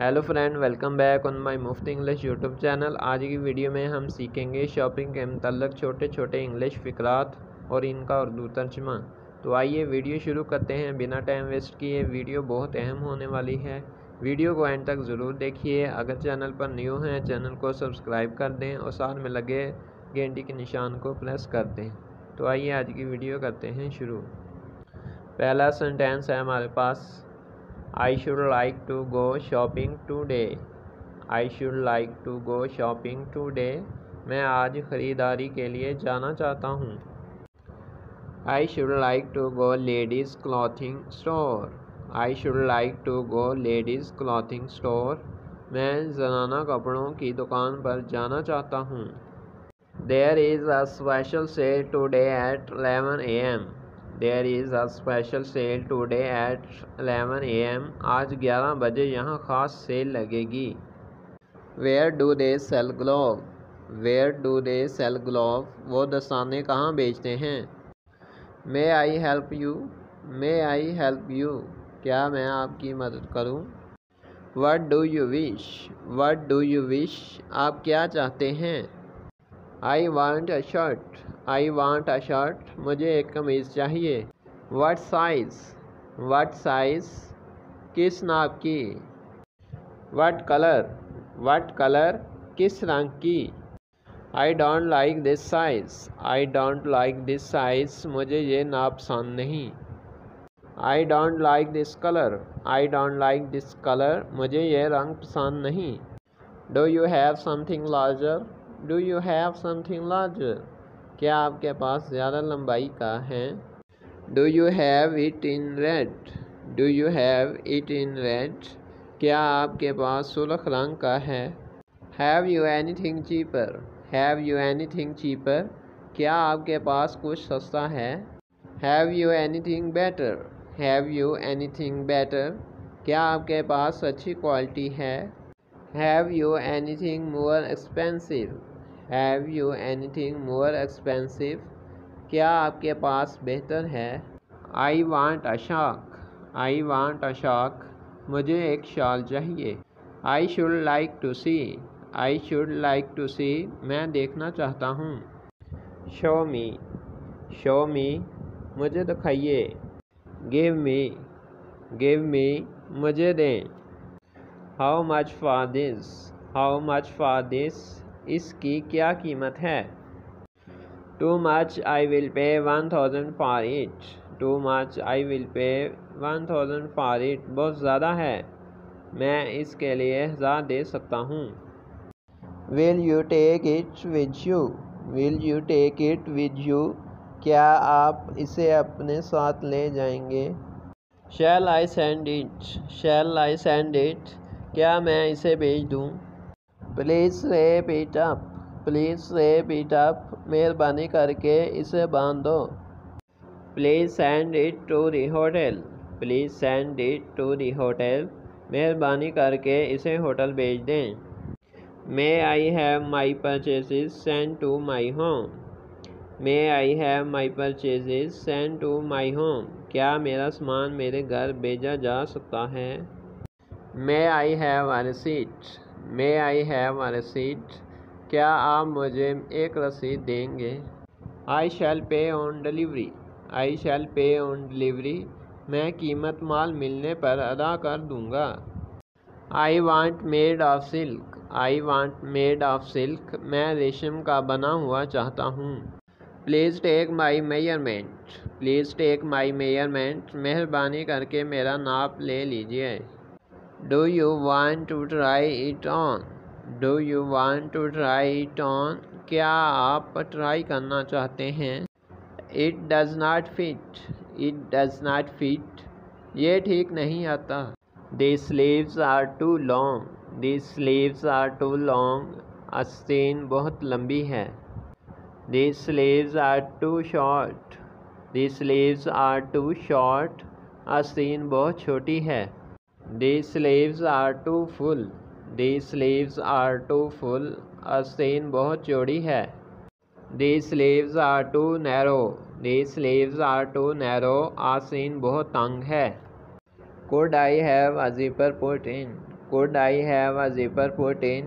Hello friend, welcome back on my Mufti English YouTube channel. आज की video में हम सीखेंगे शॉपिंग के मतलब छोटे छोटे इंग्लिश फ़िक्रात और इनका उर्दू तर्जमा। तो आइए वीडियो शुरू करते हैं बिना टाइम वेस्ट किए। वीडियो बहुत अहम होने वाली है, वीडियो को एंड तक ज़रूर देखिए। अगर चैनल पर न्यू हैं चैनल को सब्सक्राइब कर दें और साथ में लगे घंटी के निशान को प्रेस कर दें। तो आइए आज की वीडियो करते हैं शुरू। पहला सेंटेंस है हमारे पास, I should like to go shopping today. I should like to go shopping today. मैं आज ख़रीदारी के लिए जाना चाहता हूँ। I should like to go ladies clothing store. I should like to go ladies clothing store. मैं ज़नाना कपड़ों की दुकान पर जाना चाहता हूँ। There is a special sale today at 11 a.m. There is a special sale today at 11 a.m. आज 11 बजे यहाँ ख़ास सेल लगेगी। Where do they sell glove? Where do they sell glove? वो दस्ताने कहाँ बेचते हैं? May I help you? May I help you? क्या मैं आपकी मदद करूँ? What do you wish? What do you wish? आप क्या चाहते हैं? I want a shirt. I want a shirt. मुझे एक कमीज़ चाहिए। What size? What size? किस नाप की? What color? What color? किस रंग की? I don't like this size. I don't like this size. मुझे ये नाप पसंद नहीं। I don't like this color. I don't like this color. मुझे ये रंग पसंद नहीं। Do you have something larger? Do you have something larger? क्या आपके पास ज़्यादा लंबाई का है? Do you have it in red? Do you have it in red? क्या आपके पास सुर्ख रंग का है? Have you anything cheaper? Have you anything cheaper? क्या आपके पास कुछ सस्ता है? Have you anything better? Have you anything better? क्या आपके पास अच्छी क्वालिटी है? Have you anything more expensive? Have you anything more expensive? क्या आपके पास बेहतर है? I want a shark. I want a shark. मुझे एक शाल चाहिए। I should like to see. I should like to see. मैं देखना चाहता हूँ। Show me. Show me. मुझे दिखाइए। Give me. Give me. मुझे दें। How much for this? How much for this? इसकी क्या कीमत है? Too much, I will pay 1000 for it. Too much, I will pay 1000 for it. बहुत ज़्यादा है, मैं इसके लिए 1000 दे सकता हूँ। Will you take it with you? Will you take it with you? क्या आप इसे अपने साथ ले जाएंगे? Shall I send it? Shall I send it? क्या मैं इसे भेज दूँ? Please wrap it up. Please wrap it up. मेहरबानी करके इसे बांध दो। Please send it to the hotel. Please send it to the hotel. मेहरबानी करके इसे होटल भेज दें। May I have my purchases sent to my home? May I have my purchases sent to my home? क्या मेरा सामान मेरे घर भेजा जा सकता है? May I have a receipt? May I have a receipt? क्या आप मुझे एक रसीद देंगे? I shall pay on delivery. I shall pay on delivery. मैं कीमत माल मिलने पर अदा कर दूँगा। I want made of silk. I want made of silk. मैं रेशम का बना हुआ चाहता हूँ। Please take my measurement. Please take my measurement. मेहरबानी करके मेरा नाप ले लीजिए। Do you want to try it on? Do you want to try it on? क्या आप ट्राई करना चाहते हैं? It does not fit. It does not fit. ये ठीक नहीं आता। The sleeves are too long. The sleeves are too long. आस्तीन बहुत लंबी है। The sleeves are too short. The sleeves are too short. आस्तीन बहुत छोटी है। The sleeves are too full. The sleeves are too full. आस्तीन बहुत चौड़ी है। The sleeves are too narrow. The sleeves are too narrow. आस्तीन बहुत तंग है। Could I have a zipper put in? Could I have a zipper put in?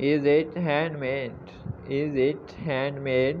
Is it handmade? Is it handmade?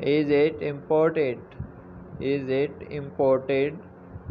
Is it imported? Is it imported?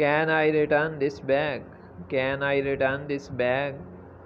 Can I return this bag? Can I return this bag?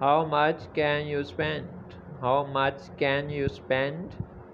How much can you spend? How much can you spend?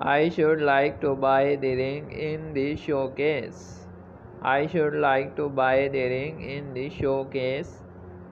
I should like to buy the ring in the showcase. I should like to buy the ring in the showcase.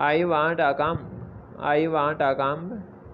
I want a comb. I want a comb.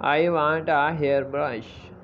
I want a hairbrush.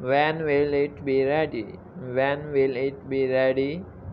When will it be ready? When will it be ready?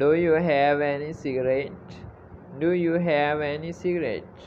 Do you have any cigarette? Do you have any cigarette?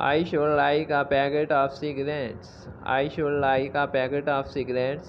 I should like a packet of cigarettes. I should like a packet of cigarettes.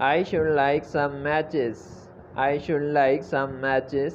I should like some matches. I should like some matches.